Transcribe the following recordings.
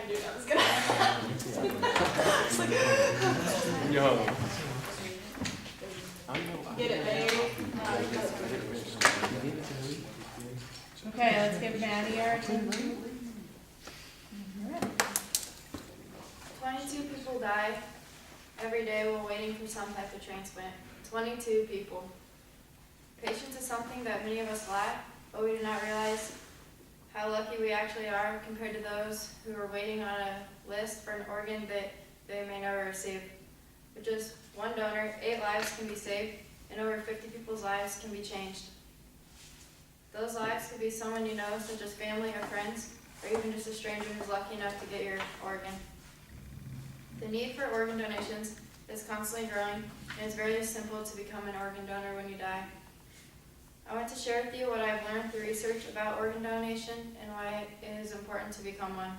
can do that. It's gonna. Yo. Get it, babe. Okay, let's give Maddie our attention. 22 people die every day while waiting for some type of transplant. 22 people. Patience is something that many of us lack, but we do not realize how lucky we actually are compared to those who are waiting on a list for an organ that they may never receive. With just one donor, 8 lives can be saved, and over 50 people's lives can be changed. Those lives could be someone you know, such as family or friends, or even just a stranger who's lucky enough to get your organ. The need for organ donations is constantly growing, and it's very simple to become an organ donor when you die. I want to share with you what I've learned through research about organ donation and why it is important to become one.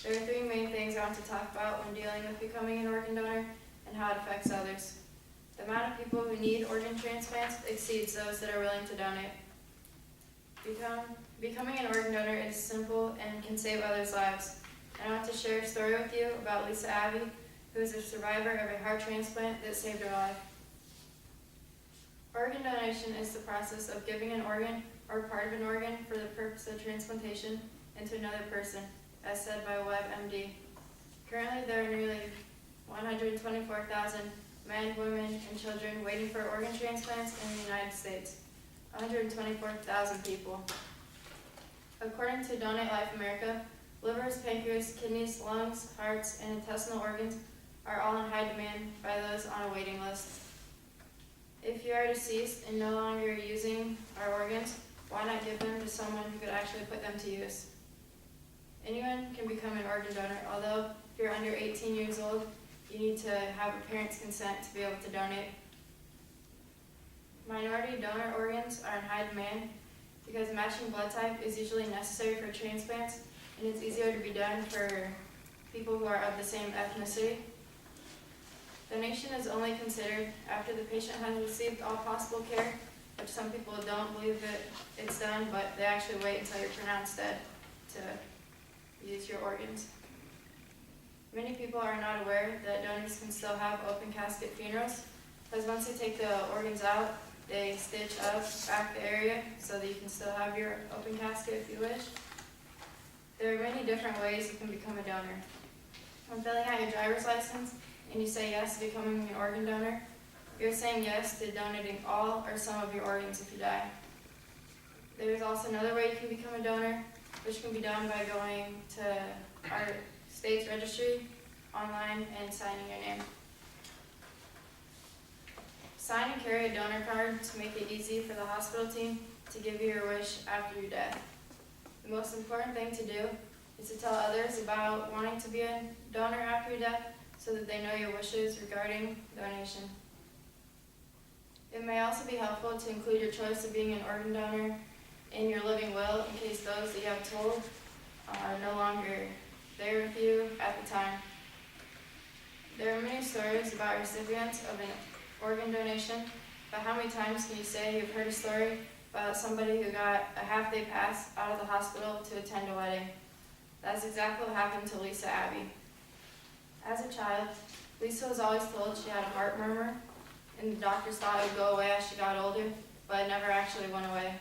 There are 3 main things I want to talk about when dealing with becoming an organ donor and how it affects others. The amount of people who need organ transplants exceeds those that are willing to donate. Becoming an organ donor is simple and can save others' lives. And I want to share a story with you about Lisa Abbey, who is a survivor of a heart transplant that saved her life. Organ donation is the process of giving an organ or part of an organ for the purpose of transplantation into another person, as said by WebMD. Currently, there are nearly 124,000 men, women, and children waiting for organ transplants in the United States. 124,000 people. According to Donate Life America, livers, pancreas, kidneys, lungs, hearts, and intestinal organs are all in high demand by those on a waiting list. If you are deceased and no longer using our organs, why not give them to someone who could actually put them to use? Anyone can become an organ donor, although if you're under 18 years old, you need to have a parent's consent to be able to donate. Minority donor organs are in high demand because matching blood type is usually necessary for transplants, and it's easier to be done for people who are of the same ethnicity. Donation is only considered after the patient has received all possible care, which some people don't believe that it's done, but they actually wait until you're pronounced dead to use your organs. Many people are not aware that donors can still have open casket funerals, because once they take the organs out, they stitch up back the area so that you can still have your open casket if you wish. There are many different ways you can become a donor. When filling out your driver's license and you say yes to becoming an organ donor, you're saying yes to donating all or some of your organs if you die. There's also another way you can become a donor, which can be done by going to our state's registry online and signing your name. Sign and carry a donor card to make it easy for the hospital team to give you your wish after your death. The most important thing to do is to tell others about wanting to be a donor after your death so that they know your wishes regarding donation. It may also be helpful to include your choice of being an organ donor in your living will in case those that you have told are no longer there with you at the time. There are many stories about recipients of an organ donation, but how many times can you say you've heard a story about somebody who got a half-day pass out of the hospital to attend a wedding? That's exactly what happened to Lisa Abbey. As a child, Lisa was always told she had a heart murmur, and the doctors thought it would go away as she got older, but it never actually went away.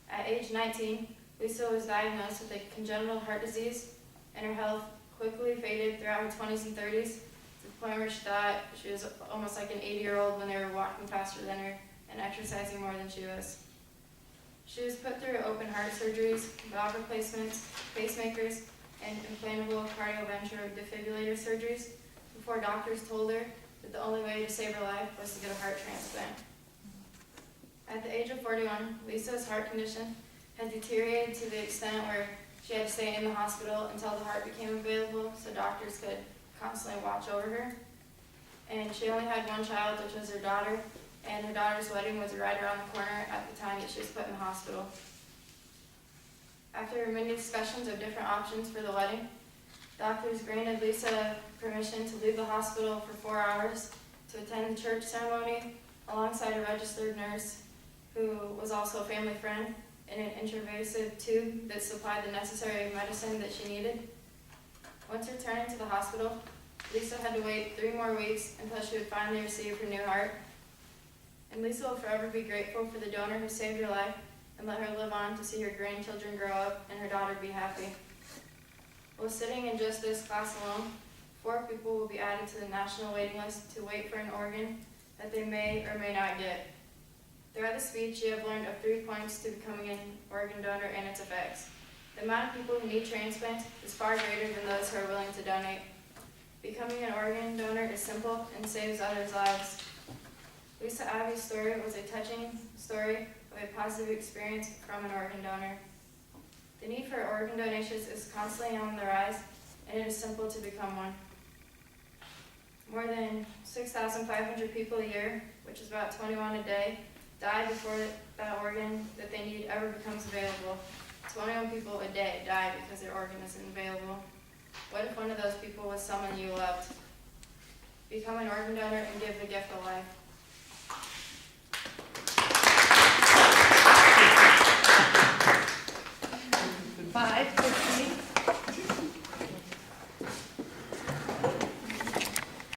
At age 19, Lisa was diagnosed with a congenital heart disease, and her health quickly faded throughout her 20s and 30s, to the point where she thought she was almost like an 80-year-old when they were walking faster than her and exercising more than she was. She was put through open heart surgeries, valve replacements, pacemakers, and implantable cardiovascular defibrillator surgeries before doctors told her that the only way to save her life was to get a heart transplant. At the age of 41, Lisa's heart condition had deteriorated to the extent where she had to stay in the hospital until the heart became available so doctors could constantly watch over her. And she only had one child, which was her daughter, and her daughter's wedding was right around the corner at the time that she was put in the hospital. After many discussions of different options for the wedding, doctors granted Lisa permission to leave the hospital for 4 hours to attend the church ceremony alongside a registered nurse who was also a family friend in an intravasive tube that supplied the necessary medicine that she needed. Once returning to the hospital, Lisa had to wait 3 more weeks until she would finally receive her new heart. And Lisa will forever be grateful for the donor who saved her life and let her live on to see her grandchildren grow up and her daughter be happy. While sitting in just this class alone, 4 people will be added to the national waiting list to wait for an organ that they may or may not get. Throughout the speech, you have learned of 3 points to becoming an organ donor and its effects. The amount of people who need transplant is far greater than those who are willing to donate. Becoming an organ donor is simple and saves others' lives. Lisa Abbey's story was a touching story of a positive experience from an organ donor. The need for organ donations is constantly on the rise, and it is simple to become one. More than 6,500 people a year, which is about 21 a day, die before that organ that they need ever becomes available. 21 people a day die because their organ isn't available. What if one of those people was someone you loved? Become an organ donor and give the gift of life. Five, 15,